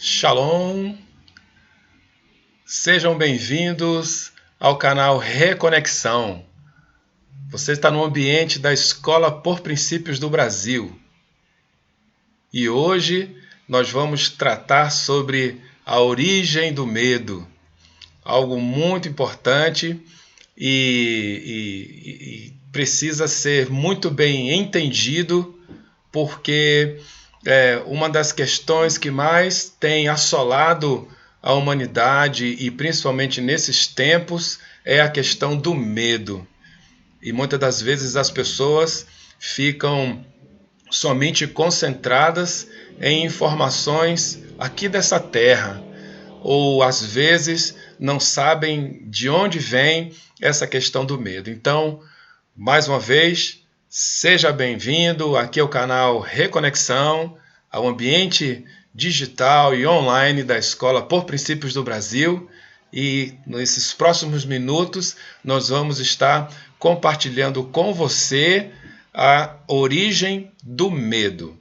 Shalom, sejam bem-vindos ao canal Reconexão. Você está no ambiente da Escola por Princípios do Brasil. E hoje nós vamos tratar sobre a origem do medo, algo muito importante e precisa ser muito bem entendido, porque uma das questões que mais tem assolado a humanidade, e principalmente nesses tempos, é a questão do medo. E muitas das vezes as pessoas ficam somente concentradas em informações aqui dessa terra, ou às vezes não sabem de onde vem essa questão do medo. Então, mais uma vez, seja bem-vindo aqui ao canal Reconexão, ao ambiente digital e online da Escola por Princípios do Brasil. E nesses próximos minutos nós vamos estar compartilhando com você a origem do medo.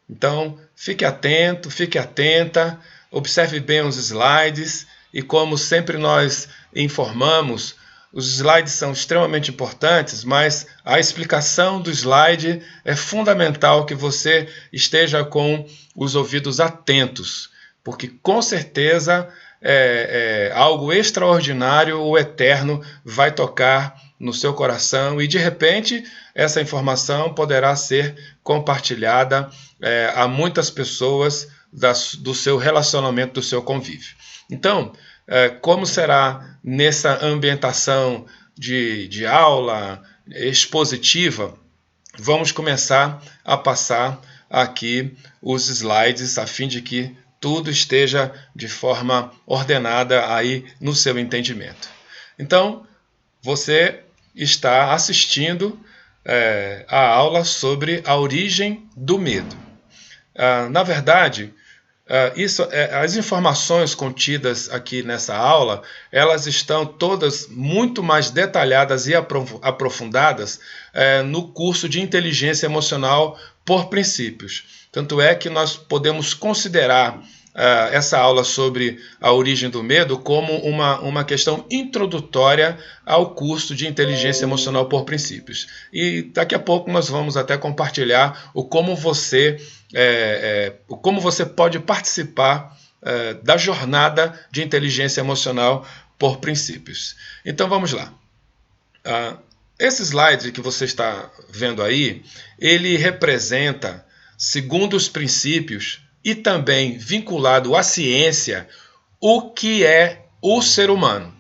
Então, fique atento, fique atenta, observe bem os slides e, como sempre nós informamos, os slides são extremamente importantes, mas a explicação do slide é fundamental que você esteja com os ouvidos atentos, porque com certeza algo extraordinário, o eterno, vai tocar no seu coração e de repente essa informação poderá ser compartilhada a muitas pessoas do seu relacionamento, do seu convívio. Então, como será nessa ambientação de aula expositiva, vamos começar a passar aqui os slides a fim de que tudo esteja de forma ordenada aí no seu entendimento. Então, você está assistindo a aula sobre a origem do medo. Na verdade, as informações contidas aqui nessa aula, elas estão todas muito mais detalhadas e aprofundadas no curso de Inteligência Emocional por Princípios. Tanto é que nós podemos considerar essa aula sobre a origem do medo como uma questão introdutória ao curso de Inteligência Emocional por Princípios. E daqui a pouco nós vamos até compartilhar como você pode participar da jornada de inteligência emocional por princípios. Então vamos lá. Esse slide que você está vendo aí, ele representa, segundo os princípios e também vinculado à ciência, o que é o ser humano.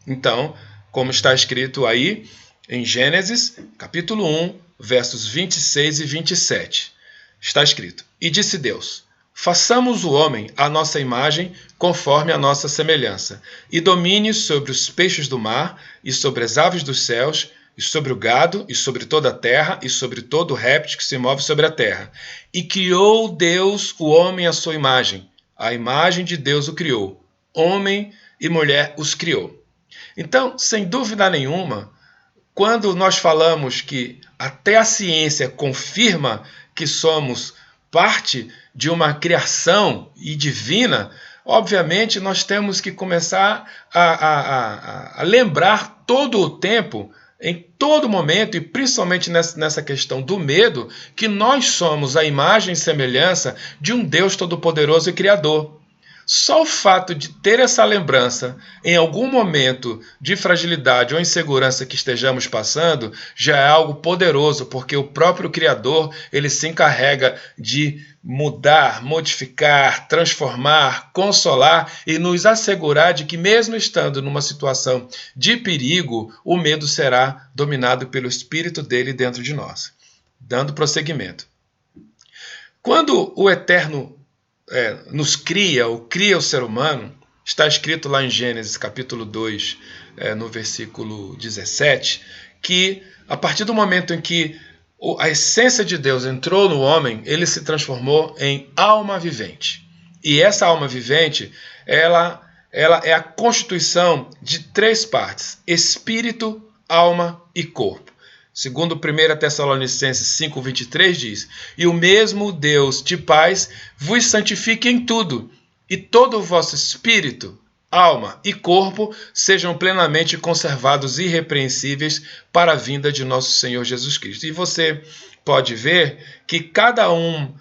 Então, como está escrito aí em Gênesis, capítulo 1, versos 26 e 27. Está escrito: E disse Deus: façamos o homem à nossa imagem, conforme a nossa semelhança, e domine sobre os peixes do mar, e sobre as aves dos céus, e sobre o gado, e sobre toda a terra, e sobre todo réptil que se move sobre a terra. E criou Deus o homem à sua imagem. A imagem de Deus o criou. Homem e mulher os criou. Então, sem dúvida nenhuma, quando nós falamos que até a ciência confirma que somos parte de uma criação e divina, obviamente nós temos que começar a lembrar todo o tempo, em todo momento, e principalmente nessa questão do medo, que nós somos a imagem e semelhança de um Deus todo-poderoso e criador. Só o fato de ter essa lembrança em algum momento de fragilidade ou insegurança que estejamos passando já é algo poderoso, porque o próprio Criador, ele se encarrega de mudar, modificar, transformar, consolar e nos assegurar de que mesmo estando numa situação de perigo, o medo será dominado pelo Espírito dele dentro de nós. Dando prosseguimento. Quando o Eterno nos cria, ou cria o ser humano, está escrito lá em Gênesis capítulo 2, no versículo 17, que a partir do momento em que a essência de Deus entrou no homem, ele se transformou em alma vivente. E essa alma vivente, ela é a constituição de três partes: espírito, alma e corpo. Segundo 1 Tessalonicenses 5,23 diz: E o mesmo Deus de paz vos santifique em tudo, e todo o vosso espírito, alma e corpo sejam plenamente conservados irrepreensíveis para a vinda de nosso Senhor Jesus Cristo. E você pode ver que cada uma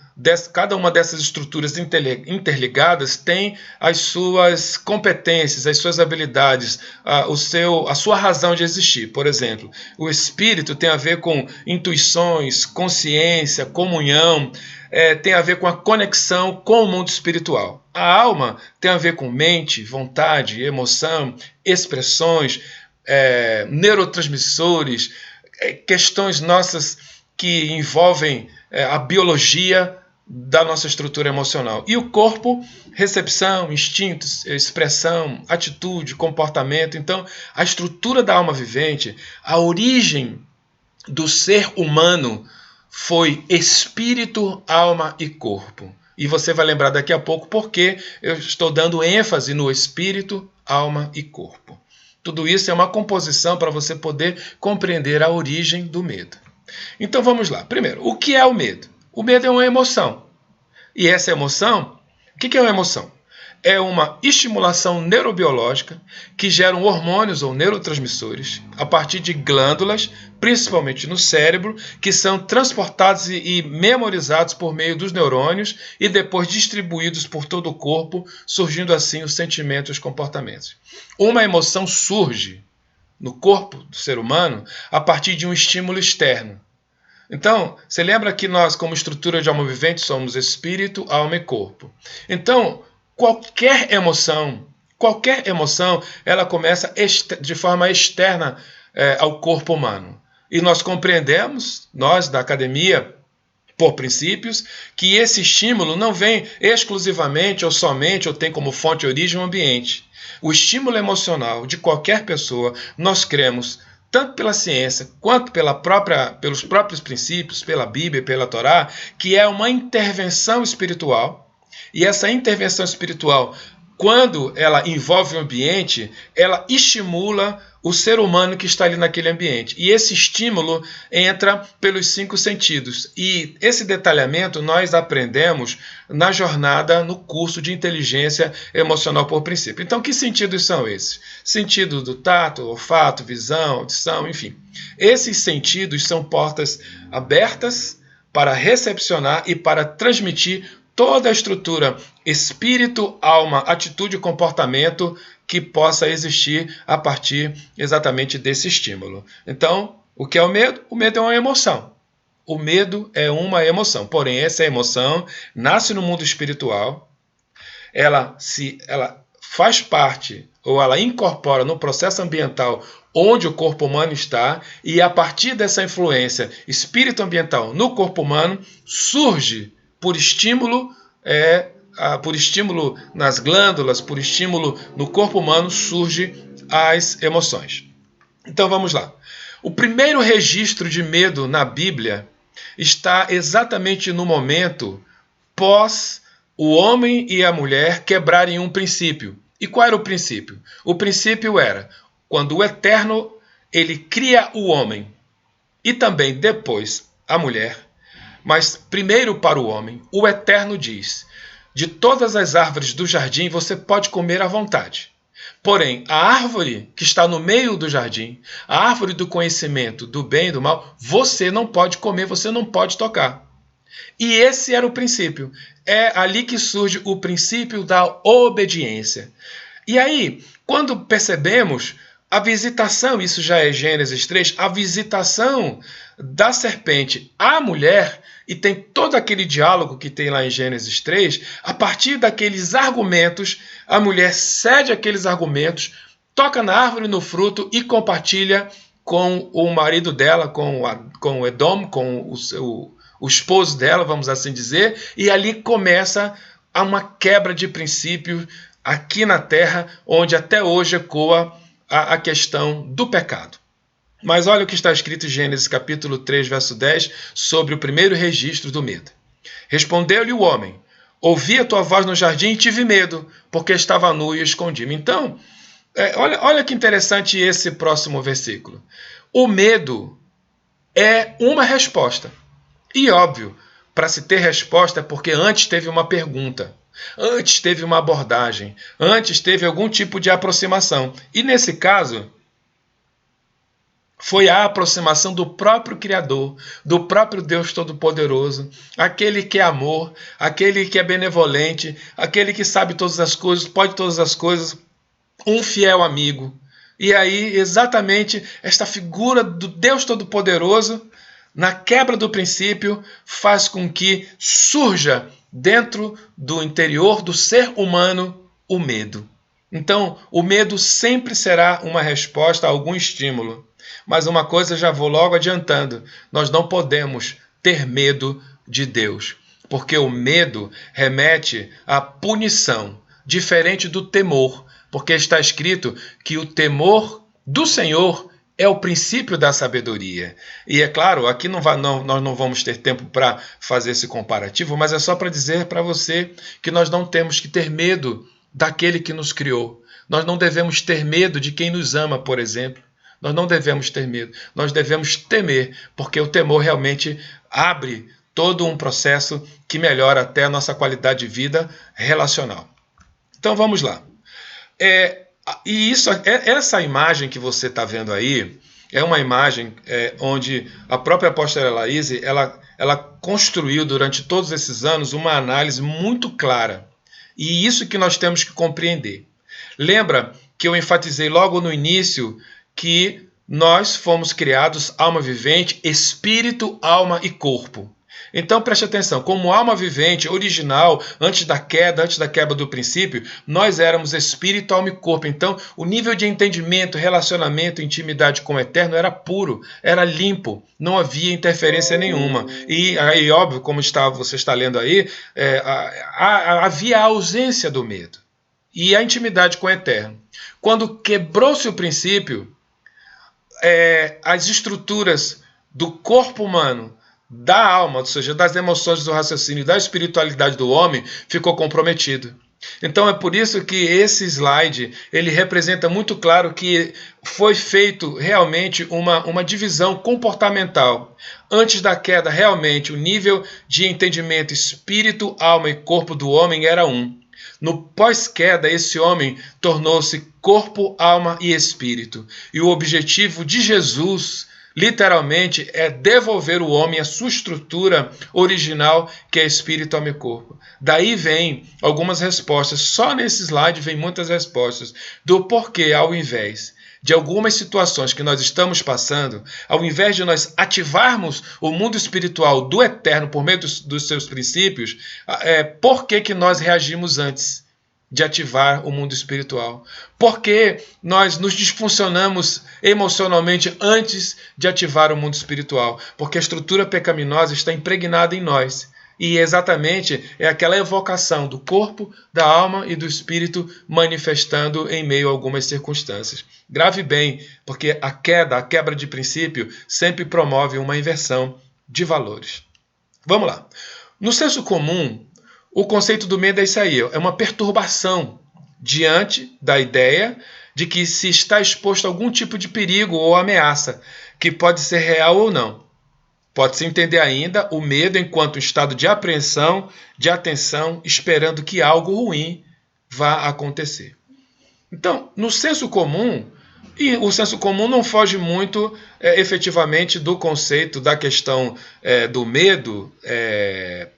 dessas estruturas interligadas tem as suas competências, as suas habilidades, a sua razão de existir. Por exemplo, o espírito tem a ver com intuições, consciência, comunhão, tem a ver com a conexão com o mundo espiritual. A alma tem a ver com mente, vontade, emoção, expressões, neurotransmissores, questões nossas que envolvem a biologia da nossa estrutura emocional. E o corpo, recepção, instintos, expressão, atitude, comportamento. Então, a estrutura da alma vivente, a origem do ser humano foi espírito, alma e corpo. E você vai lembrar daqui a pouco porque eu estou dando ênfase no espírito, alma e corpo. Tudo isso é uma composição para você poder compreender a origem do medo. Então vamos lá. Primeiro, o que é o medo? O medo é uma emoção. E essa emoção, o que é uma emoção? É uma estimulação neurobiológica que geram hormônios ou neurotransmissores a partir de glândulas, principalmente no cérebro, que são transportados e memorizados por meio dos neurônios e depois distribuídos por todo o corpo, surgindo assim os sentimentos e os comportamentos. Uma emoção surge no corpo do ser humano a partir de um estímulo externo. Então, você lembra que nós, como estrutura de alma vivente, somos espírito, alma e corpo. Então, qualquer emoção, ela começa de forma externa ao corpo humano. E nós compreendemos, nós da academia, por princípios, que esse estímulo não vem exclusivamente ou somente ou tem como fonte de origem o ambiente. O estímulo emocional de qualquer pessoa, nós cremos, tanto pela ciência quanto pelos próprios princípios, pela Bíblia e pela Torá, que é uma intervenção espiritual. E essa intervenção espiritual, quando ela envolve o ambiente, ela estimula o ser humano que está ali naquele ambiente. E esse estímulo entra pelos 5 sentidos. E esse detalhamento nós aprendemos na jornada, no curso de inteligência emocional por princípio. Então, que sentidos são esses? Sentido do tato, olfato, visão, audição, enfim. Esses sentidos são portas abertas para recepcionar e para transmitir toda a estrutura espírito, alma, atitude e comportamento que possa existir a partir exatamente desse estímulo. Então, o que é o medo? O medo é uma emoção. O medo é uma emoção. Porém, essa emoção nasce no mundo espiritual, ela faz parte ou ela incorpora no processo ambiental onde o corpo humano está, e a partir dessa influência espírito ambiental no corpo humano surge por estímulo nas glândulas, por estímulo no corpo humano, surgem as emoções. Então vamos lá. O primeiro registro de medo na Bíblia está exatamente no momento pós o homem e a mulher quebrarem um princípio. E qual era o princípio? O princípio era quando o Eterno ele cria o homem e também depois a mulher. Mas primeiro para o homem, o Eterno diz: de todas as árvores do jardim você pode comer à vontade. Porém, a árvore que está no meio do jardim, a árvore do conhecimento do bem e do mal, você não pode comer, você não pode tocar. E esse era o princípio. É ali que surge o princípio da obediência. E aí, quando percebemos a visitação, isso já é Gênesis 3, a visitação da serpente à mulher, e tem todo aquele diálogo que tem lá em Gênesis 3, a partir daqueles argumentos, a mulher cede aqueles argumentos, toca na árvore no fruto e compartilha com o marido dela, com o Edom, com o esposo dela, vamos assim dizer, e ali começa uma quebra de princípio aqui na terra, onde até hoje ecoa a questão do pecado. Mas olha o que está escrito em Gênesis capítulo 3, verso 10, sobre o primeiro registro do medo. Respondeu-lhe o homem: ouvi a tua voz no jardim e tive medo, porque estava nu e escondi-me. Então, olha que interessante esse próximo versículo. O medo é uma resposta. E óbvio, para se ter resposta é porque antes teve uma pergunta. Antes teve uma abordagem, antes teve algum tipo de aproximação. E nesse caso, foi a aproximação do próprio Criador, do próprio Deus Todo-Poderoso, aquele que é amor, aquele que é benevolente, aquele que sabe todas as coisas, pode todas as coisas, um fiel amigo. E aí, exatamente, esta figura do Deus Todo-Poderoso, na quebra do princípio, faz com que surja dentro do interior do ser humano o medo. Então, o medo sempre será uma resposta a algum estímulo. Mas uma coisa já vou logo adiantando: nós não podemos ter medo de Deus, porque o medo remete à punição, diferente do temor, porque está escrito que o temor do Senhor é o princípio da sabedoria. E é claro, aqui nós não vamos ter tempo para fazer esse comparativo, mas é só para dizer para você que nós não temos que ter medo daquele que nos criou. Nós não devemos ter medo de quem nos ama, por exemplo. Nós não devemos ter medo, nós devemos temer, porque o temor realmente abre todo um processo que melhora até a nossa qualidade de vida relacional. Então vamos lá. Essa imagem que você está vendo aí é uma imagem onde a própria apóstola Laíse, ela construiu durante todos esses anos uma análise muito clara. E isso que nós temos que compreender. Lembra que eu enfatizei logo no início que nós fomos criados alma vivente, espírito, alma e corpo. Então preste atenção, como alma vivente, original, antes da quebra do princípio, nós éramos espírito, alma e corpo. Então o nível de entendimento, relacionamento, intimidade com o Eterno era puro, era limpo, não havia interferência nenhuma. E aí, óbvio, como você está lendo aí, havia a ausência do medo e a intimidade com o Eterno. Quando quebrou-se o princípio, as estruturas do corpo humano, da alma, ou seja, das emoções, do raciocínio, da espiritualidade do homem, ficou comprometido. Então é por isso que esse slide ele representa muito claro que foi feito realmente uma divisão comportamental. Antes da queda, realmente, o nível de entendimento espírito, alma e corpo do homem era um. No pós-queda, esse homem tornou-se corpo, alma e espírito. E o objetivo de Jesus, literalmente, é devolver o homem à sua estrutura original, que é espírito, alma e corpo. Daí vem algumas respostas. Só nesse slide vem muitas respostas do porquê, ao invés de algumas situações que nós estamos passando, ao invés de nós ativarmos o mundo espiritual do Eterno por meio dos seus princípios, por que nós reagimos antes de ativar o mundo espiritual? Por que nós nos disfuncionamos emocionalmente antes de ativar o mundo espiritual? Porque a estrutura pecaminosa está impregnada em nós. E exatamente é aquela evocação do corpo, da alma e do espírito manifestando em meio a algumas circunstâncias. Grave bem, porque a quebra de princípio sempre promove uma inversão de valores. Vamos lá. No senso comum, o conceito do medo é isso aí, é uma perturbação diante da ideia de que se está exposto a algum tipo de perigo ou ameaça, que pode ser real ou não. Pode-se entender ainda o medo enquanto um estado de apreensão, de atenção, esperando que algo ruim vá acontecer. Então, no senso comum, e o senso comum não foge muito efetivamente do conceito da questão do medo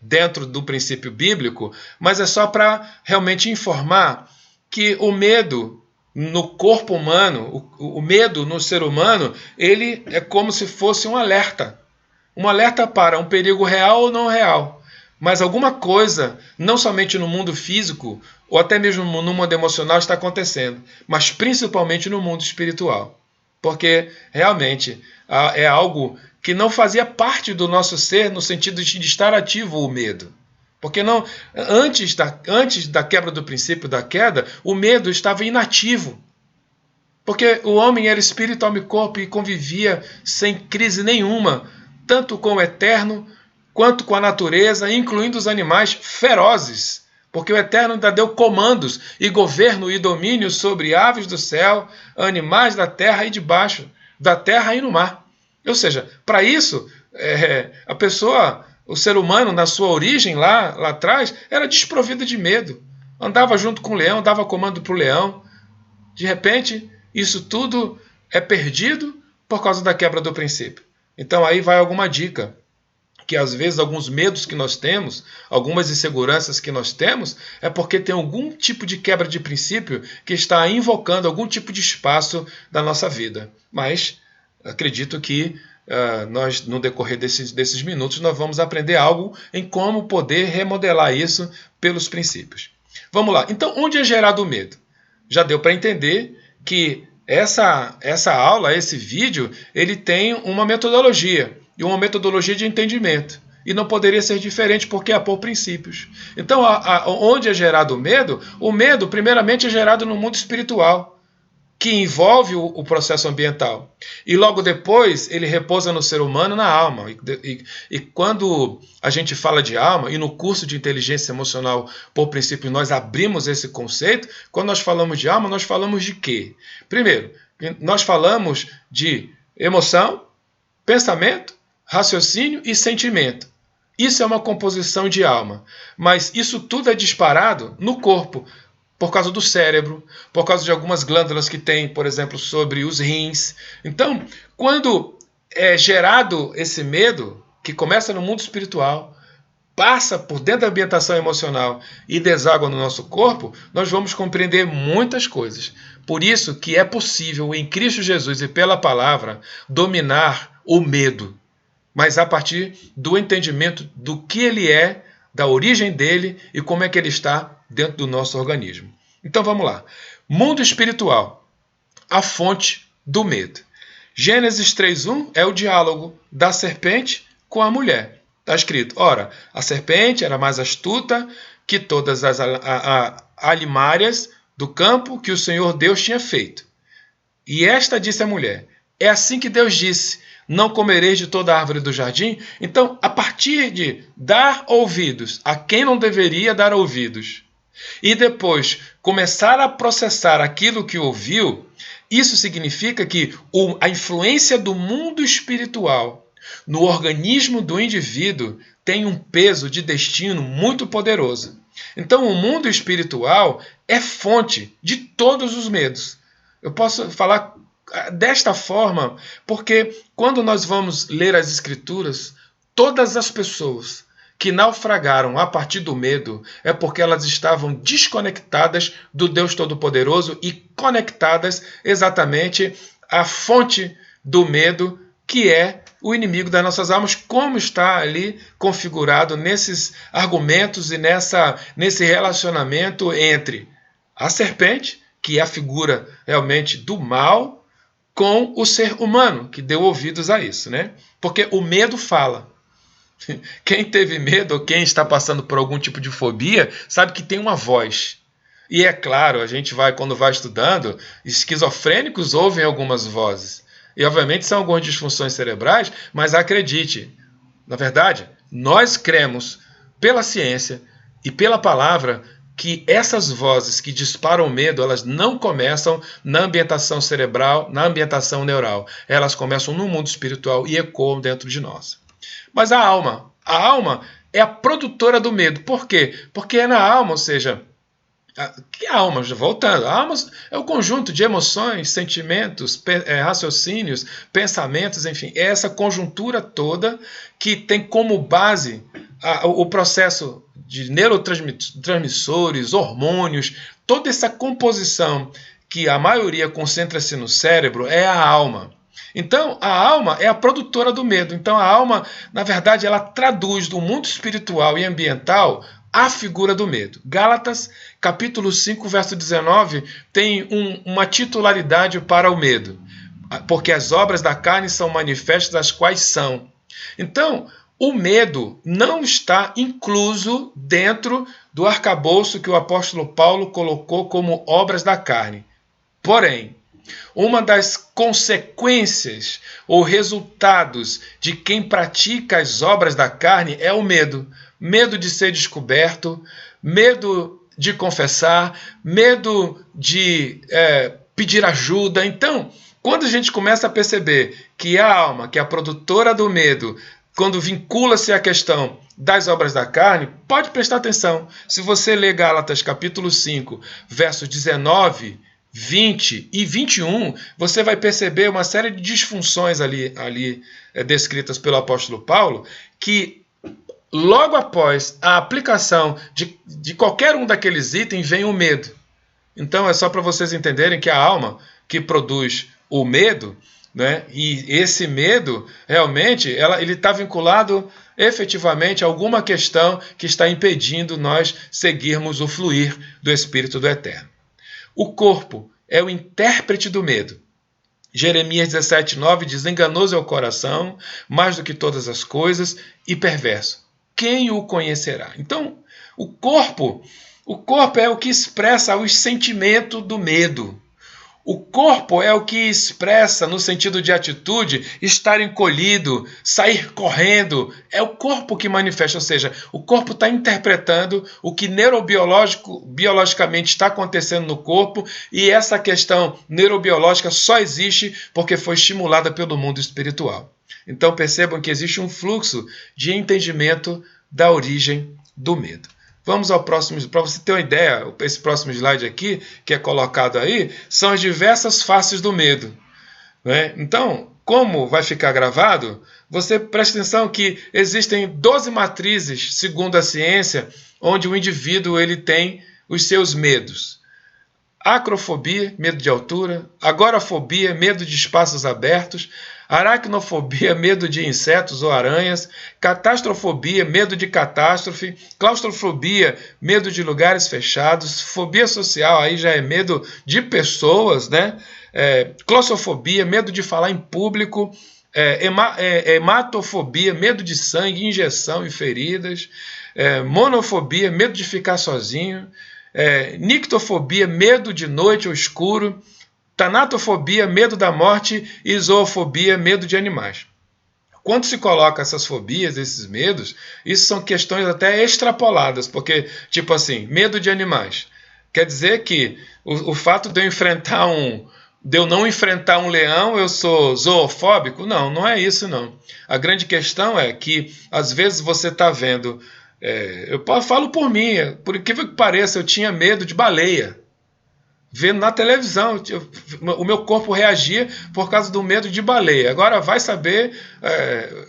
dentro do princípio bíblico, mas é só para realmente informar que o medo no corpo humano, o medo no ser humano, ele é como se fosse um alerta. Um alerta para um perigo real ou não real. Mas alguma coisa, não somente no mundo físico, ou até mesmo no mundo emocional, está acontecendo, mas principalmente no mundo espiritual. Porque realmente é algo que não fazia parte do nosso ser no sentido de estar ativo o medo. Porque não, antes da quebra do princípio da queda, o medo estava inativo. Porque o homem era espírito, alma e corpo e convivia sem crise nenhuma, tanto com o Eterno, quanto com a natureza, incluindo os animais ferozes, porque o Eterno ainda deu comandos e governo e domínio sobre aves do céu, animais da terra e debaixo da terra e no mar. Ou seja, para isso, a pessoa O ser humano, na sua origem, lá atrás, era desprovido de medo. Andava junto com o leão, dava comando para o leão. De repente, isso tudo é perdido por causa da quebra do princípio. Então aí vai alguma dica, que às vezes alguns medos que nós temos, algumas inseguranças que nós temos, é porque tem algum tipo de quebra de princípio que está invocando algum tipo de espaço da nossa vida. Mas acredito que nós, no decorrer desses minutos, nós vamos aprender algo em como poder remodelar isso pelos princípios. Vamos lá. Então, onde é gerado o medo? Já deu para entender que essa aula, esse vídeo, ele tem uma metodologia, e uma metodologia de entendimento. E não poderia ser diferente porque é por princípios. Então, onde é gerado o medo, primeiramente, é gerado no mundo espiritual, que envolve o processo ambiental. E logo depois, ele repousa no ser humano, na alma. E quando a gente fala de alma, e no curso de inteligência emocional, por princípio, nós abrimos esse conceito, quando nós falamos de alma, nós falamos de quê? Primeiro, nós falamos de emoção, pensamento, raciocínio e sentimento. Isso é uma composição de alma. Mas isso tudo é disparado no corpo, por causa do cérebro, por causa de algumas glândulas que tem, por exemplo, sobre os rins. Então, quando é gerado esse medo, que começa no mundo espiritual, passa por dentro da ambientação emocional e deságua no nosso corpo, nós vamos compreender muitas coisas. Por isso que é possível, em Cristo Jesus e pela palavra, dominar o medo, mas a partir do entendimento do que ele é, da origem dele e como é que ele está dentro do nosso organismo. Então vamos lá. Mundo espiritual, a fonte do medo. Gênesis 3:1 é o diálogo da serpente com a mulher. Está escrito, ora, a serpente era mais astuta que todas as alimárias do campo que o Senhor Deus tinha feito. E esta disse à mulher, é assim que Deus disse, não comereis de toda a árvore do jardim? Então, a partir de dar ouvidos a quem não deveria dar ouvidos, e depois começar a processar aquilo que ouviu, isso significa que a influência do mundo espiritual no organismo do indivíduo tem um peso de destino muito poderoso. Então, o mundo espiritual é fonte de todos os medos. Eu posso falar desta forma porque quando nós vamos ler as Escrituras, todas as pessoas que naufragaram a partir do medo é porque elas estavam desconectadas do Deus Todo-Poderoso e conectadas exatamente à fonte do medo, que é o inimigo das nossas almas, como está ali configurado nesses argumentos e nesse relacionamento entre a serpente, que é a figura realmente do mal, com o ser humano, que deu ouvidos a isso, né? Porque o medo fala. Quem teve medo ou quem está passando por algum tipo de fobia sabe que tem uma voz. E é claro, a gente quando vai estudando, esquizofrênicos ouvem algumas vozes. E obviamente são algumas disfunções cerebrais, mas acredite, na verdade, nós cremos pela ciência e pela palavra que essas vozes que disparam medo, elas não começam na ambientação cerebral, na ambientação neural. Elas começam no mundo espiritual e ecoam dentro de nós. Mas a alma é a produtora do medo. Por quê? Porque é na alma, ou seja, que alma? Voltando, a alma é o conjunto de emoções, sentimentos, raciocínios, pensamentos, enfim, é essa conjuntura toda que tem como base o processo de neurotransmissores, hormônios, toda essa composição que a maioria concentra-se no cérebro é a alma. Então, a alma é a produtora do medo. Então, a alma, na verdade, ela traduz do mundo espiritual e ambiental a figura do medo. Gálatas, capítulo 5, verso 19, tem uma titularidade para o medo. Porque as obras da carne são manifestas, as quais são. Então, o medo não está incluso dentro do arcabouço que o apóstolo Paulo colocou como obras da carne. Porém, uma das consequências ou resultados de quem pratica as obras da carne é o medo. Medo de ser descoberto, medo de confessar, medo de pedir ajuda. Então, quando a gente começa a perceber que a alma, que é a produtora do medo, quando vincula-se à questão das obras da carne, pode prestar atenção. Se você ler Gálatas capítulo 5, versos 19, 20 e 21, você vai perceber uma série de disfunções ali descritas pelo apóstolo Paulo, que logo após a aplicação de qualquer um daqueles itens vem o medo. Então é só para vocês entenderem que a alma que produz o medo, né, e esse medo realmente ele está vinculado efetivamente a alguma questão que está impedindo nós seguirmos o fluir do Espírito do Eterno. O corpo é o intérprete do medo. Jeremias 17:9 diz: enganoso é o coração, mais do que todas as coisas, e perverso. Quem o conhecerá? Então, o corpo é o que expressa os sentimentos do medo. O corpo é o que expressa, no sentido de atitude, estar encolhido, sair correndo. É o corpo que manifesta, ou seja, o corpo está interpretando o que biologicamente está acontecendo no corpo, e essa questão neurobiológica só existe porque foi estimulada pelo mundo espiritual. Então percebam que existe um fluxo de entendimento da origem do medo. Vamos ao próximo, para você ter uma ideia, esse próximo slide aqui, que é colocado aí, são as diversas faces do medo, né? Então, como vai ficar gravado, você presta atenção que existem 12 matrizes, segundo a ciência, onde o indivíduo ele tem os seus medos. Acrofobia, medo de altura. Agorafobia, medo de espaços abertos. Aracnofobia, medo de insetos ou aranhas. Catastrofobia, medo de catástrofe. Claustrofobia, medo de lugares fechados. Fobia social, aí já é medo de pessoas, né? Claustrofobia, medo de falar em público. Hematofobia, medo de sangue, injeção e feridas. Monofobia, medo de ficar sozinho. Nictofobia, medo de noite ou escuro. Tanatofobia, medo da morte. E zoofobia, medo de animais. Quando se coloca essas fobias, esses medos, isso são questões até extrapoladas, porque, tipo assim, medo de animais. Quer dizer que o fato de eu não enfrentar um leão, eu sou zoofóbico? Não, não é isso não. A grande questão é que, às vezes, você está vendo... eu falo por mim, por incrível que pareça, eu tinha medo de baleia. Vendo na televisão, o meu corpo reagia por causa do medo de baleia. Agora vai saber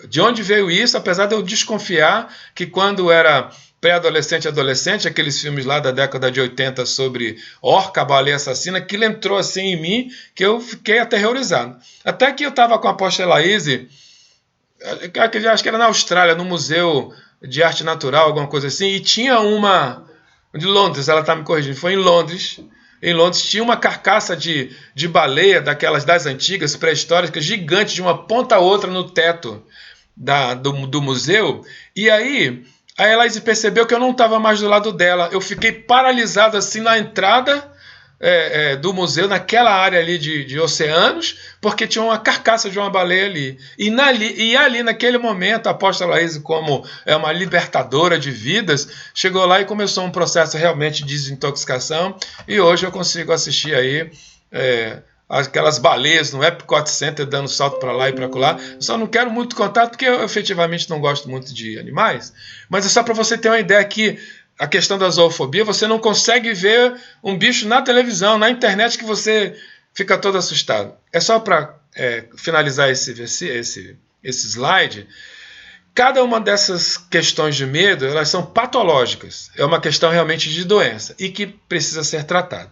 de onde veio isso, apesar de eu desconfiar que quando era pré-adolescente e adolescente, aqueles filmes lá da década de 80 sobre orca, baleia assassina, aquilo entrou assim em mim que eu fiquei aterrorizado. Até que eu estava com a apóstola Laíse, acho que era na Austrália, no Museu de Arte Natural, alguma coisa assim, e tinha uma... de Londres, ela está me corrigindo, foi em Londres. Em Londres tinha uma carcaça de baleia, daquelas das antigas, pré-históricas, gigante, de uma ponta a outra no teto do museu. E aí a Elaise percebeu que eu não estava mais do lado dela. Eu fiquei paralisado assim na entrada do museu, naquela área ali de oceanos, porque tinha uma carcaça de uma baleia ali. E ali, naquele momento, a apóstola Laíse, como é uma libertadora de vidas, chegou lá e começou um processo realmente de desintoxicação, e hoje eu consigo assistir aí aquelas baleias no Epcot Center dando salto para lá e para lá. Só não quero muito contato, porque eu efetivamente não gosto muito de animais, mas é só para você ter uma ideia que a questão da zoofobia, você não consegue ver um bicho na televisão, na internet, que você fica todo assustado. É só para finalizar esse slide. Cada uma dessas questões de medo, elas são patológicas. É uma questão realmente de doença e que precisa ser tratada.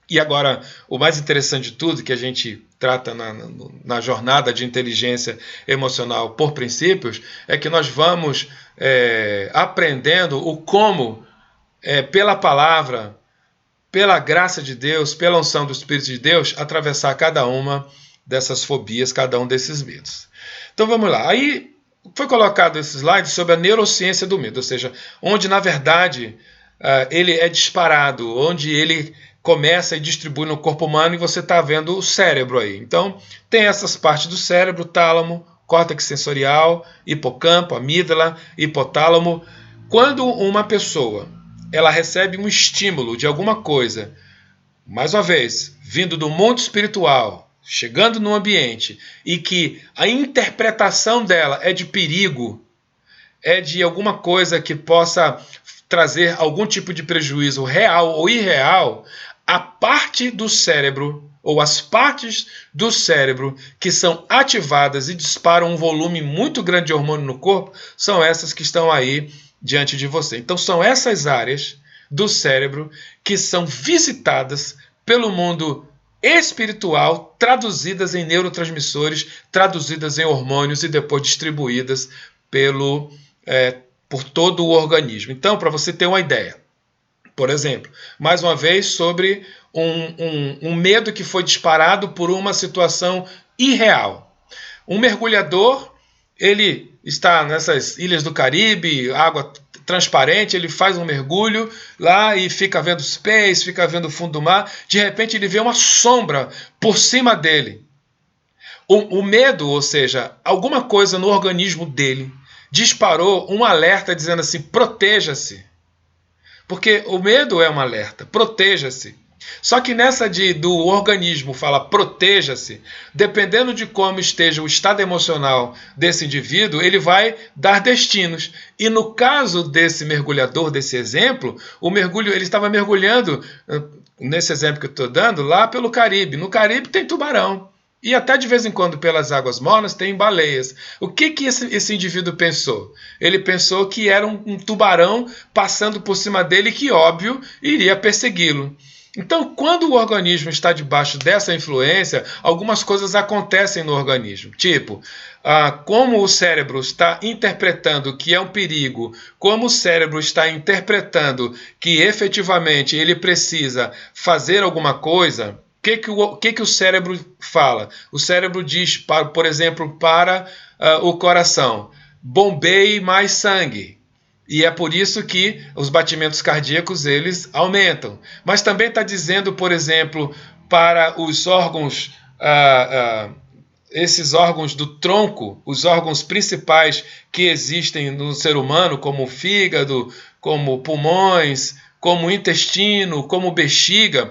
E agora, o mais interessante de tudo, que a gente trata na jornada de inteligência emocional por princípios, é que nós vamos aprendendo o como, pela palavra, pela graça de Deus, pela unção do Espírito de Deus, atravessar cada uma dessas fobias, cada um desses medos. Então vamos lá. Aí foi colocado esse slide sobre a neurociência do medo, ou seja, onde na verdade ele é disparado, onde ele começa e distribui no corpo humano, e você está vendo o cérebro aí. Então, tem essas partes do cérebro: tálamo, córtex sensorial, hipocampo, amígdala, hipotálamo. Quando uma pessoa ela recebe um estímulo de alguma coisa, mais uma vez, vindo do mundo espiritual, chegando no ambiente e que a interpretação dela é de perigo, é de alguma coisa que possa trazer algum tipo de prejuízo real ou irreal, a parte do cérebro ou as partes do cérebro que são ativadas e disparam um volume muito grande de hormônio no corpo são essas que estão aí diante de você. Então são essas áreas do cérebro que são visitadas pelo mundo espiritual, traduzidas em neurotransmissores, traduzidas em hormônios e depois distribuídas por todo o organismo. Então, para você ter uma ideia, por exemplo, mais uma vez sobre um medo que foi disparado por uma situação irreal. Um mergulhador, ele está nessas ilhas do Caribe, água transparente, ele faz um mergulho lá e fica vendo os peixes, fica vendo o fundo do mar. De repente ele vê uma sombra por cima dele. O medo, ou seja, alguma coisa no organismo dele disparou um alerta dizendo assim, proteja-se. Porque o medo é um alerta, proteja-se. Só que nessa do organismo fala proteja-se, dependendo de como esteja o estado emocional desse indivíduo, ele vai dar destinos. E no caso desse mergulhador, desse exemplo, ele estava mergulhando, nesse exemplo que eu estou dando, lá pelo Caribe. No Caribe tem tubarão. E até de vez em quando, pelas águas mornas, tem baleias. O que esse indivíduo pensou? Ele pensou que era um tubarão passando por cima dele que, óbvio, iria persegui-lo. Então, quando o organismo está debaixo dessa influência, algumas coisas acontecem no organismo. Tipo, como o cérebro está interpretando que é um perigo, como o cérebro está interpretando que efetivamente ele precisa fazer alguma coisa. O que o cérebro fala? O cérebro diz, por exemplo, para o coração, bombeie mais sangue. E é por isso que os batimentos cardíacos eles aumentam. Mas também está dizendo, por exemplo, para os órgãos, esses órgãos do tronco, os órgãos principais que existem no ser humano, como o fígado, como pulmões, como o intestino, como bexiga.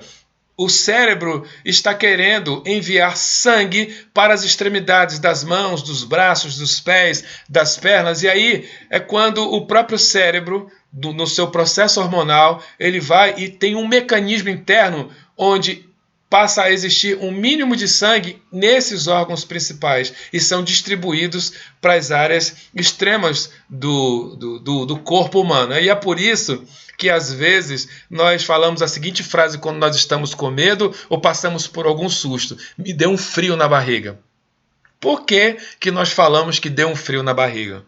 O cérebro está querendo enviar sangue para as extremidades das mãos, dos braços, dos pés, das pernas. E aí é quando o próprio cérebro, no seu processo hormonal, ele vai e tem um mecanismo interno onde passa a existir um mínimo de sangue nesses órgãos principais e são distribuídos para as áreas extremas do corpo humano. E é por isso que às vezes nós falamos a seguinte frase quando nós estamos com medo ou passamos por algum susto: me deu um frio na barriga. Por que nós falamos que deu um frio na barriga?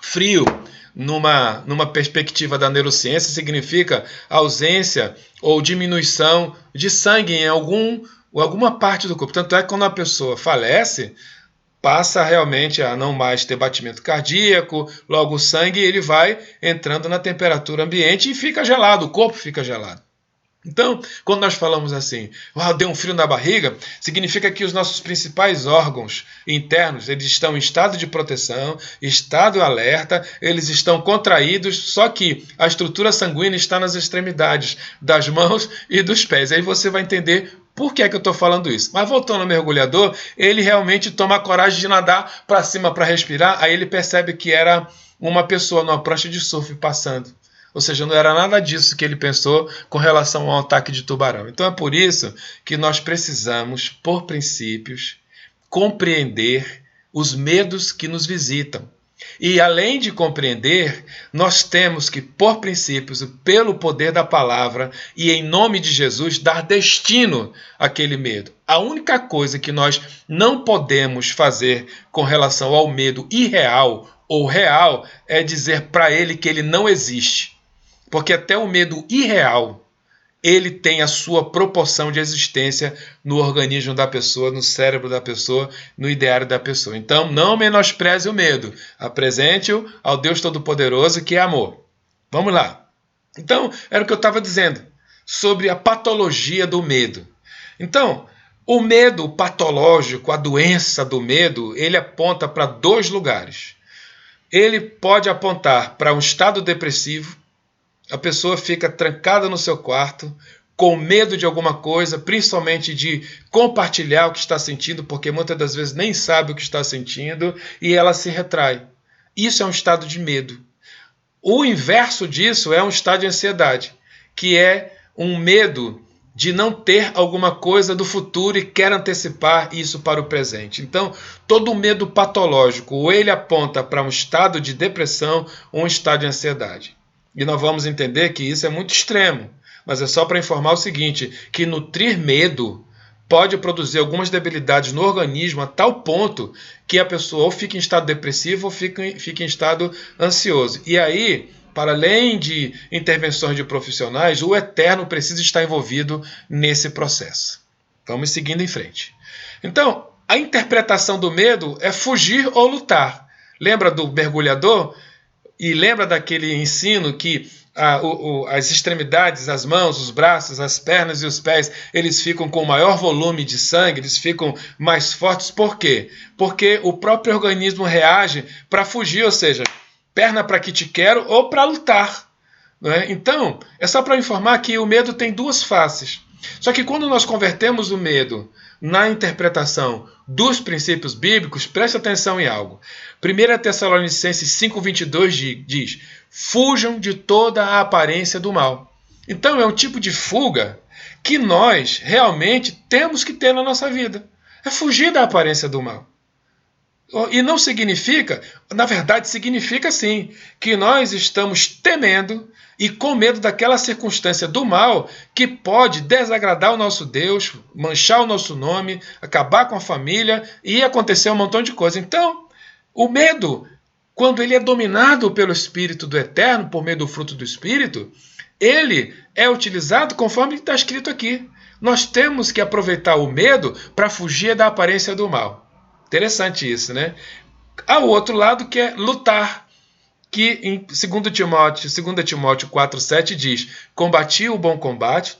Frio, numa perspectiva da neurociência, significa ausência ou diminuição de sangue em alguma parte do corpo. Tanto é que quando a pessoa falece, passa realmente a não mais ter batimento cardíaco, logo o sangue ele vai entrando na temperatura ambiente e fica gelado, o corpo fica gelado. Então, quando nós falamos assim, deu um frio na barriga, significa que os nossos principais órgãos internos, eles estão em estado de proteção, estado alerta, eles estão contraídos, só que a estrutura sanguínea está nas extremidades das mãos e dos pés. Aí você vai entender por que eu estou falando isso. Mas voltando ao mergulhador, ele realmente toma a coragem de nadar para cima para respirar, aí ele percebe que era uma pessoa numa prancha de surf passando. Ou seja, não era nada disso que ele pensou com relação ao ataque de tubarão. Então é por isso que nós precisamos, por princípios, compreender os medos que nos visitam. E além de compreender, nós temos que, por princípios, pelo poder da palavra e em nome de Jesus, dar destino àquele medo. A única coisa que nós não podemos fazer com relação ao medo irreal ou real é dizer para ele que ele não existe. Porque até o medo irreal, ele tem a sua proporção de existência no organismo da pessoa, no cérebro da pessoa, no ideário da pessoa. Então, não menospreze o medo. Apresente-o ao Deus Todo-Poderoso, que é amor. Vamos lá. Então, era o que eu estava dizendo sobre a patologia do medo. Então, o medo patológico, a doença do medo, ele aponta para dois lugares. Ele pode apontar para um estado depressivo. A pessoa fica trancada no seu quarto, com medo de alguma coisa, principalmente de compartilhar o que está sentindo, porque muitas das vezes nem sabe o que está sentindo, e ela se retrai. Isso é um estado de medo. O inverso disso é um estado de ansiedade, que é um medo de não ter alguma coisa do futuro e quer antecipar isso para o presente. Então, todo medo patológico, ou ele aponta para um estado de depressão ou um estado de ansiedade. E nós vamos entender que isso é muito extremo, mas é só para informar o seguinte, que nutrir medo pode produzir algumas debilidades no organismo a tal ponto que a pessoa ou fica em estado depressivo ou fica em estado ansioso. E aí, para além de intervenções de profissionais, o eterno precisa estar envolvido nesse processo. Vamos seguindo em frente. Então, a interpretação do medo é fugir ou lutar. Lembra do mergulhador? E lembra daquele ensino que as extremidades, as mãos, os braços, as pernas e os pés, eles ficam com maior volume de sangue, eles ficam mais fortes. Por quê? Porque o próprio organismo reage para fugir, ou seja, perna para que te quero ou para lutar. Não é? Então, é só para informar que o medo tem duas faces. Só que quando nós convertemos o medo na interpretação dos princípios bíblicos, preste atenção em algo. 1 Tessalonicenses 5,22 diz: fujam de toda a aparência do mal. Então é um tipo de fuga que nós realmente temos que ter na nossa vida. É fugir da aparência do mal. E não significa, na verdade significa sim, que nós estamos temendo e com medo daquela circunstância do mal que pode desagradar o nosso Deus, manchar o nosso nome, acabar com a família e acontecer um montão de coisa. Então, o medo, quando ele é dominado pelo Espírito do Eterno, por meio do fruto do Espírito, ele é utilizado conforme está escrito aqui. Nós temos que aproveitar o medo para fugir da aparência do mal. Interessante isso, né? Há o outro lado que é lutar, que em 2 Timóteo 4,7 diz: combati o bom combate,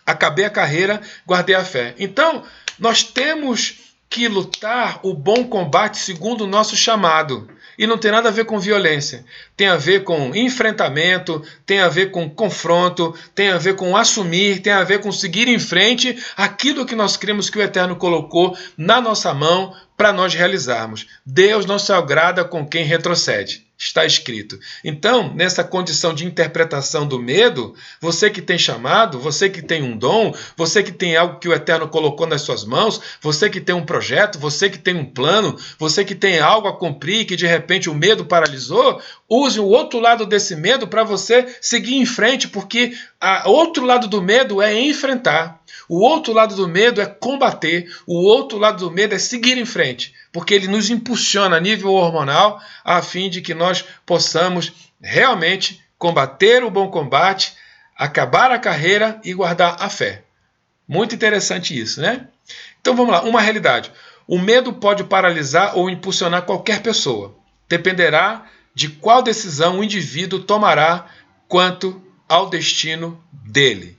acabei a carreira, guardei a fé. Então, nós temos que lutar o bom combate segundo o nosso chamado. E não tem nada a ver com violência. Tem a ver com enfrentamento, tem a ver com confronto, tem a ver com assumir, tem a ver com seguir em frente aquilo que nós cremos que o Eterno colocou na nossa mão para nós realizarmos. Deus não se agrada com quem retrocede. Está escrito. Então, nessa condição de interpretação do medo, você que tem chamado, você que tem um dom, você que tem algo que o Eterno colocou nas suas mãos, você que tem um projeto, você que tem um plano, você que tem algo a cumprir que de repente o medo paralisou, use o outro lado desse medo para você seguir em frente, porque o outro lado do medo é enfrentar. O outro lado do medo é combater, o outro lado do medo é seguir em frente, porque ele nos impulsiona a nível hormonal a fim de que nós possamos realmente combater o bom combate, acabar a carreira e guardar a fé. Muito interessante isso, né? Então vamos lá, uma realidade. O medo pode paralisar ou impulsionar qualquer pessoa. Dependerá de qual decisão o indivíduo tomará quanto ao destino dele.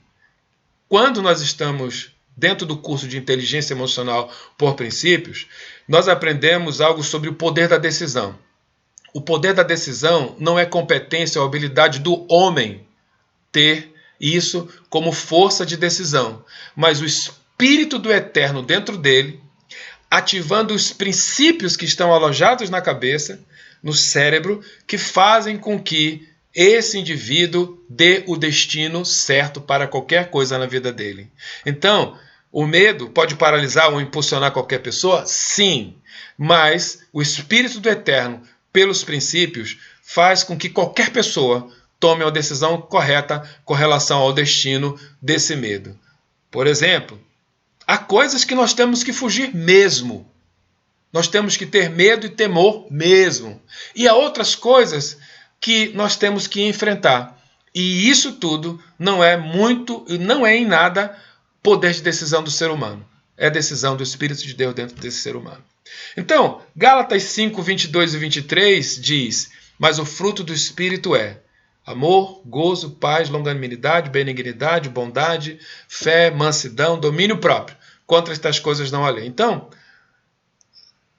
Quando nós estamos dentro do curso de inteligência emocional por princípios, nós aprendemos algo sobre o poder da decisão. O poder da decisão não é competência ou habilidade do homem ter isso como força de decisão, mas o Espírito do Eterno dentro dele, ativando os princípios que estão alojados na cabeça, no cérebro, que fazem com que esse indivíduo dê o destino certo para qualquer coisa na vida dele. Então, o medo pode paralisar ou impulsionar qualquer pessoa? Sim, mas o Espírito do Eterno, pelos princípios, faz com que qualquer pessoa tome a decisão correta com relação ao destino desse medo. Por exemplo, há coisas que nós temos que fugir mesmo. Nós temos que ter medo e temor mesmo. E há outras coisas que nós temos que enfrentar. E isso tudo não é em nada poder de decisão do ser humano. É decisão do Espírito de Deus dentro desse ser humano. Então, Gálatas 5, 22 e 23 diz: mas o fruto do Espírito é amor, gozo, paz, longanimidade, benignidade, bondade, fé, mansidão, domínio próprio. Contra estas coisas não há lei. Então,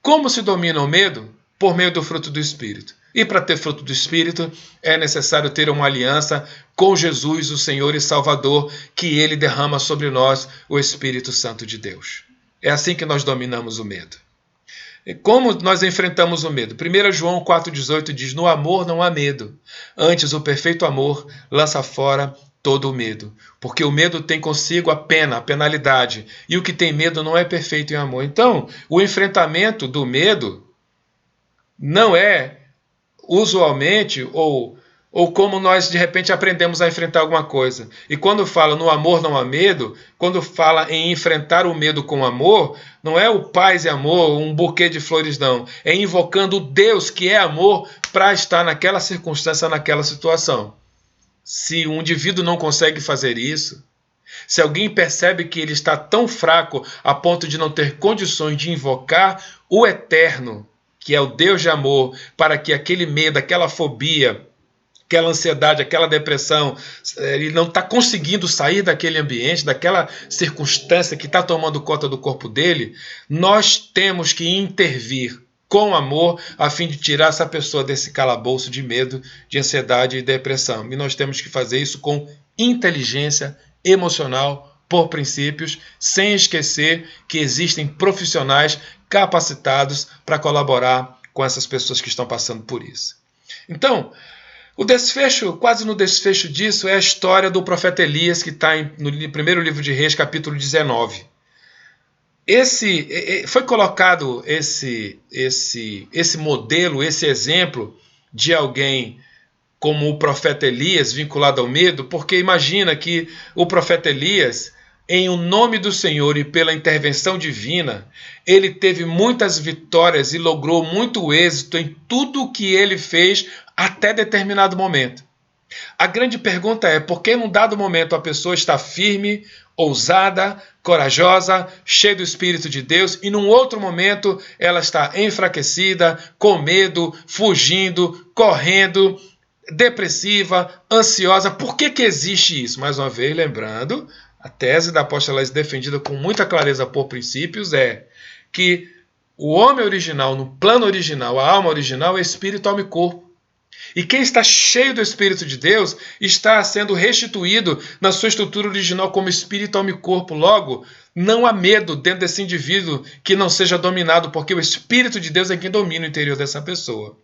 como se domina o medo? Por meio do fruto do Espírito. E para ter fruto do Espírito, é necessário ter uma aliança com Jesus, o Senhor e Salvador, que Ele derrama sobre nós o Espírito Santo de Deus. É assim que nós dominamos o medo. E como nós enfrentamos o medo? 1 João 4,18 diz: no amor não há medo. Antes, o perfeito amor lança fora todo o medo. Porque o medo tem consigo a pena, a penalidade. E o que tem medo não é perfeito em amor. Então, o enfrentamento do medo não é usualmente ou como nós de repente aprendemos a enfrentar alguma coisa. E quando fala no amor não há medo, quando fala em enfrentar o medo com amor, não é o paz e amor, um buquê de flores não. É invocando o Deus que é amor para estar naquela circunstância, naquela situação. Se um indivíduo não consegue fazer isso, se alguém percebe que ele está tão fraco a ponto de não ter condições de invocar o Eterno, que é o Deus de amor, para que aquele medo, aquela fobia, aquela ansiedade, aquela depressão, ele não está conseguindo sair daquele ambiente, daquela circunstância que está tomando conta do corpo dele, nós temos que intervir com amor a fim de tirar essa pessoa desse calabouço de medo, de ansiedade e depressão. E nós temos que fazer isso com inteligência emocional, por princípios, sem esquecer que existem profissionais capacitados para colaborar com essas pessoas que estão passando por isso. Então, o desfecho, quase no desfecho disso, é a história do profeta Elias, que está no primeiro livro de Reis, capítulo 19. Foi colocado esse modelo, esse exemplo de alguém como o profeta Elias, vinculado ao medo, porque imagina que o profeta Elias, em o nome do Senhor e pela intervenção divina, ele teve muitas vitórias e logrou muito êxito em tudo o que ele fez até determinado momento. A grande pergunta é, por que num dado momento a pessoa está firme, ousada, corajosa, cheia do Espírito de Deus, e num outro momento ela está enfraquecida, com medo, fugindo, correndo, depressiva, ansiosa? Por que existe isso? Mais uma vez, lembrando, a tese da apóstola Laís, defendida com muita clareza por princípios, é que o homem original, no plano original, a alma original é espírito, alma e corpo. E quem está cheio do Espírito de Deus está sendo restituído na sua estrutura original como espírito, alma e corpo. Logo, não há medo dentro desse indivíduo que não seja dominado, porque o Espírito de Deus é quem domina o interior dessa pessoa.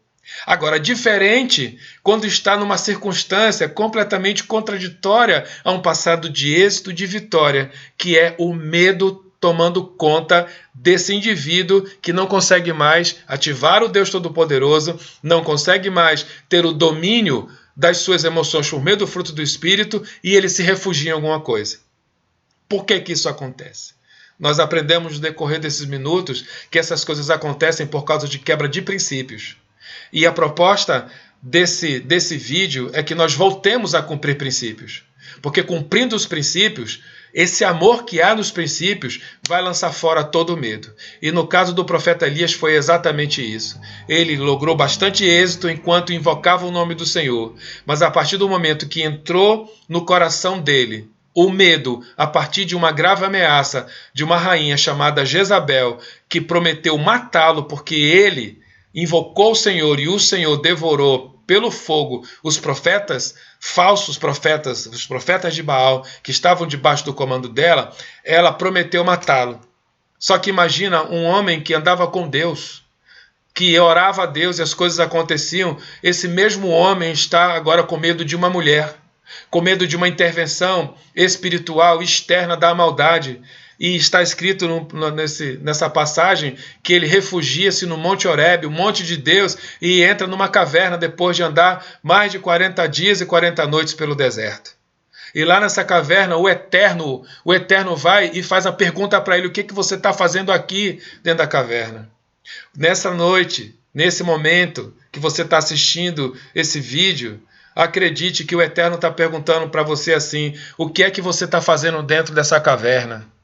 Agora, diferente quando está numa circunstância completamente contraditória a um passado de êxito, de vitória, que é o medo tomando conta desse indivíduo que não consegue mais ativar o Deus Todo-Poderoso, não consegue mais ter o domínio das suas emoções por meio do fruto do Espírito e ele se refugia em alguma coisa. Por que isso acontece? Nós aprendemos no decorrer desses minutos que essas coisas acontecem por causa de quebra de princípios. E a proposta desse vídeo é que nós voltemos a cumprir princípios. Porque cumprindo os princípios, esse amor que há nos princípios vai lançar fora todo o medo. E no caso do profeta Elias foi exatamente isso. Ele logrou bastante êxito enquanto invocava o nome do Senhor. Mas a partir do momento que entrou no coração dele o medo, a partir de uma grave ameaça de uma rainha chamada Jezabel, que prometeu matá-lo porque ele invocou o Senhor e o Senhor devorou pelo fogo os profetas, falsos profetas, os profetas de Baal, que estavam debaixo do comando dela, ela prometeu matá-lo. Só que imagina um homem que andava com Deus, que orava a Deus e as coisas aconteciam, esse mesmo homem está agora com medo de uma mulher, com medo de uma intervenção espiritual externa da maldade. E está escrito nessa passagem que ele refugia-se no Monte Horebe, o monte de Deus, e entra numa caverna depois de andar mais de 40 dias e 40 noites pelo deserto. E lá nessa caverna o Eterno vai e faz a pergunta para ele: o que você está fazendo aqui dentro da caverna? Nessa noite, nesse momento que você está assistindo esse vídeo, acredite que o Eterno está perguntando para você assim: o que é que você está fazendo dentro dessa caverna?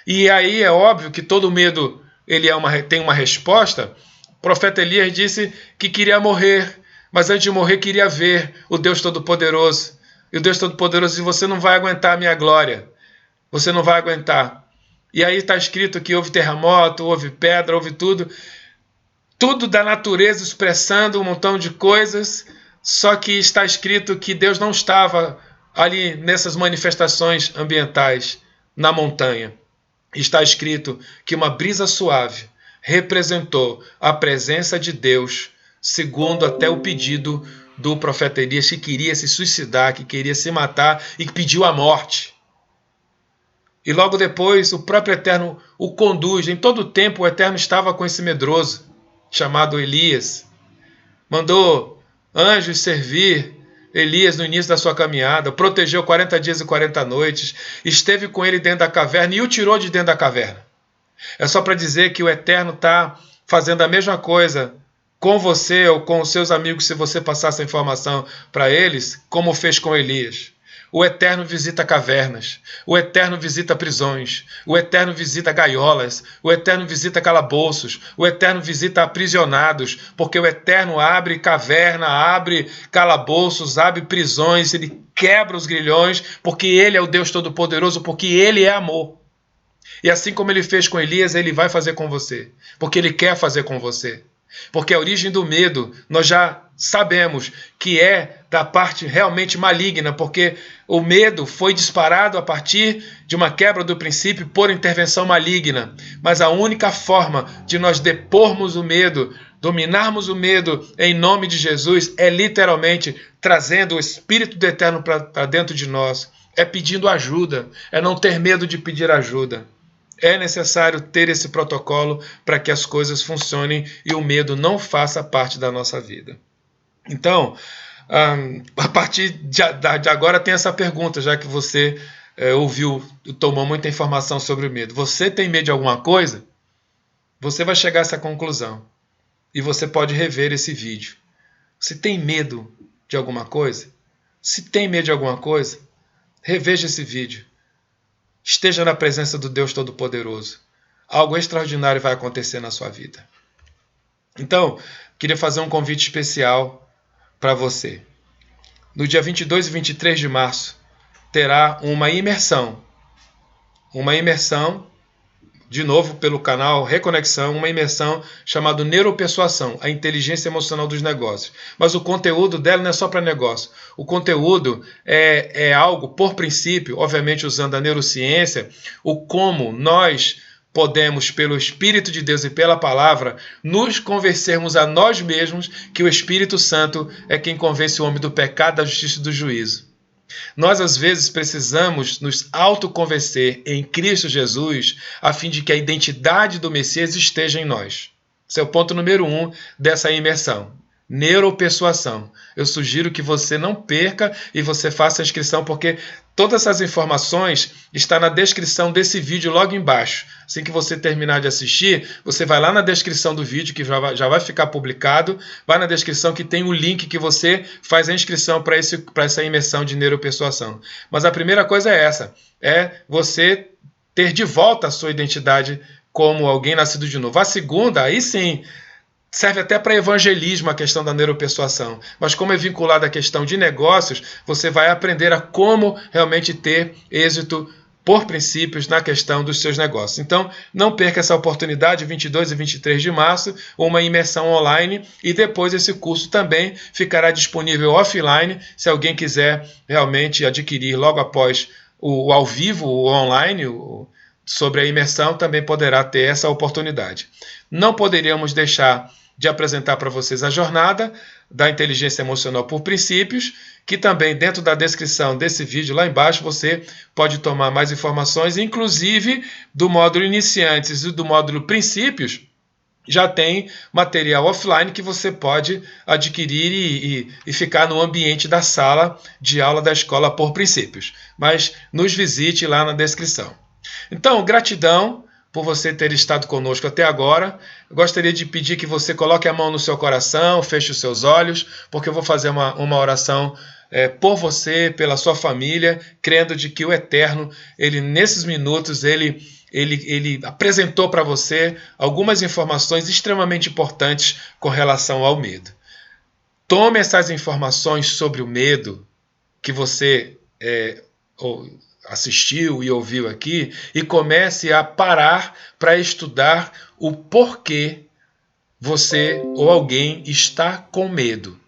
E aí é óbvio que todo medo tem uma resposta. O profeta Elias disse que queria morrer, mas antes de morrer queria ver o Deus Todo-Poderoso. E o Deus Todo-Poderoso disse: você não vai aguentar a minha glória, você não vai aguentar. E aí está escrito que houve terremoto, houve pedra, houve tudo. tudo da natureza expressando um montão de coisas, só que está escrito que Deus não estava ali nessas manifestações ambientais na montanha. Está escrito que uma brisa suave representou a presença de Deus, segundo até o pedido do profeta Elias, que queria se suicidar, que queria se matar e que pediu a morte. E logo depois o próprio Eterno o conduz. Em todo o tempo o Eterno estava com esse medroso, chamado Elias. Mandou anjos servir Elias no início da sua caminhada, protegeu 40 dias e 40 noites, esteve com ele dentro da caverna e o tirou de dentro da caverna. É só para dizer que o Eterno está fazendo a mesma coisa com você ou com os seus amigos, se você passar essa informação para eles, como fez com Elias. O Eterno visita cavernas, o Eterno visita prisões, o Eterno visita gaiolas, o Eterno visita calabouços, o Eterno visita aprisionados, porque o Eterno abre caverna, abre calabouços, abre prisões, ele quebra os grilhões, porque ele é o Deus Todo-Poderoso, porque ele é amor. E assim como ele fez com Elias, ele vai fazer com você, porque ele quer fazer com você. Porque a origem do medo, nós já sabemos que é da parte realmente maligna, porque o medo foi disparado a partir de uma quebra do princípio por intervenção maligna. Mas a única forma de nós depormos o medo, dominarmos o medo em nome de Jesus, é literalmente trazendo o Espírito do Eterno para dentro de nós. É pedindo ajuda, é não ter medo de pedir ajuda. É necessário ter esse protocolo para que as coisas funcionem e o medo não faça parte da nossa vida. Então, a partir de agora tem essa pergunta, já que você ouviu, tomou muita informação sobre o medo. Você tem medo de alguma coisa? Você vai chegar a essa conclusão. E você pode rever esse vídeo. Você tem medo de alguma coisa? Se tem medo de alguma coisa, reveja esse vídeo. Esteja na presença do Deus Todo-Poderoso. Algo extraordinário vai acontecer na sua vida. Então, queria fazer um convite especial para você. No dia 22 e 23 de março, terá uma imersão. Uma imersão, de novo pelo canal Reconexão, uma imersão chamada Neuropersuasão, a inteligência emocional dos negócios. Mas o conteúdo dela não é só para negócio. O conteúdo é algo, por princípio, obviamente usando a neurociência, o como nós podemos, pelo Espírito de Deus e pela palavra, nos convencermos a nós mesmos que o Espírito Santo é quem convence o homem do pecado, da justiça e do juízo. Nós, às vezes, precisamos nos autoconvencer em Cristo Jesus a fim de que a identidade do Messias esteja em nós. Esse é o ponto número 1 dessa imersão. Neuropersuasão. Eu sugiro que você não perca e você faça a inscrição, porque todas essas informações estão na descrição desse vídeo logo embaixo. Assim que você terminar de assistir, você vai lá na descrição do vídeo, que já vai ficar publicado, vai na descrição que tem o link que você faz a inscrição para essa imersão de neuropersuasão. Mas a primeira coisa é essa, é você ter de volta a sua identidade como alguém nascido de novo. A segunda, aí sim, serve até para evangelismo a questão da neuropersuasão. Mas como é vinculada à questão de negócios, você vai aprender a como realmente ter êxito por princípios na questão dos seus negócios. Então, não perca essa oportunidade, 22 e 23 de março, uma imersão online, e depois esse curso também ficará disponível offline, se alguém quiser realmente adquirir logo após o ao vivo, o online, sobre a imersão, também poderá ter essa oportunidade. Não poderíamos deixar de apresentar para vocês a jornada da inteligência emocional por princípios, que também dentro da descrição desse vídeo lá embaixo você pode tomar mais informações, inclusive do módulo iniciantes e do módulo princípios, já tem material offline que você pode adquirir e ficar no ambiente da sala de aula da escola por princípios. Mas nos visite lá na descrição. Então, gratidão por você ter estado conosco até agora. Eu gostaria de pedir que você coloque a mão no seu coração, feche os seus olhos, porque eu vou fazer uma oração por você, pela sua família, crendo de que o Eterno, ele nesses minutos, ele apresentou para você algumas informações extremamente importantes com relação ao medo. Tome essas informações sobre o medo que você assistiu e ouviu aqui e comece a parar para estudar o porquê você ou alguém está com medo.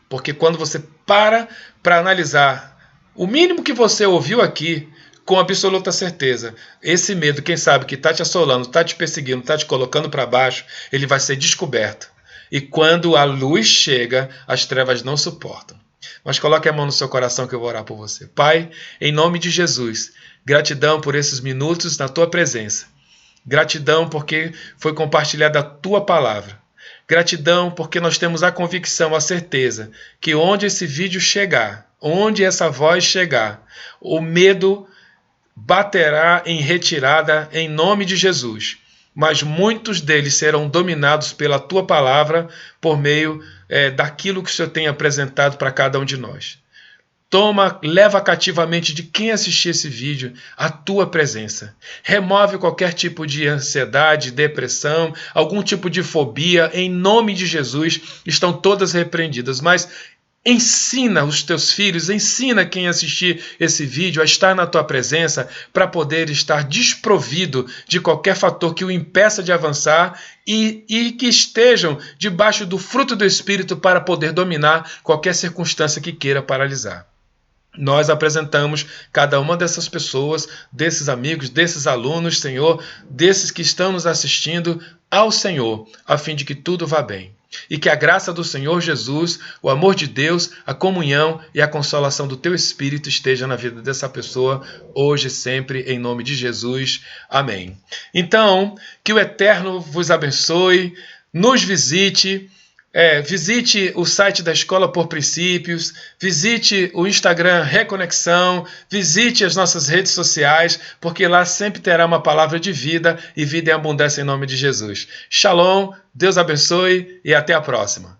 Porque quando você para analisar o mínimo que você ouviu aqui, com absoluta certeza, esse medo, quem sabe, que está te assolando, está te perseguindo, está te colocando para baixo, ele vai ser descoberto. E quando a luz chega, as trevas não suportam. Mas coloque a mão no seu coração que eu vou orar por você. Pai, em nome de Jesus, gratidão por esses minutos na tua presença. Gratidão porque foi compartilhada a tua palavra. Gratidão porque nós temos a convicção, a certeza que onde esse vídeo chegar, onde essa voz chegar, o medo baterá em retirada em nome de Jesus. Mas muitos deles serão dominados pela tua palavra por meio daquilo que o Senhor tem apresentado para cada um de nós. Leva cativamente de quem assistir esse vídeo a tua presença. Remove qualquer tipo de ansiedade, depressão, algum tipo de fobia. Em nome de Jesus, estão todas repreendidas. Mas ensina os teus filhos, ensina quem assistir esse vídeo a estar na tua presença para poder estar desprovido de qualquer fator que o impeça de avançar e que estejam debaixo do fruto do Espírito para poder dominar qualquer circunstância que queira paralisar. Nós apresentamos cada uma dessas pessoas, desses amigos, desses alunos, Senhor, desses que estão nos assistindo ao Senhor, a fim de que tudo vá bem. E que a graça do Senhor Jesus, o amor de Deus, a comunhão e a consolação do Teu Espírito esteja na vida dessa pessoa, hoje e sempre, em nome de Jesus. Amém. Então, que o Eterno vos abençoe, nos visite. Visite o site da Escola por Princípios, visite o Instagram Reconexão, visite as nossas redes sociais, porque lá sempre terá uma palavra de vida e vida em abundância em nome de Jesus. Shalom, Deus abençoe e até a próxima.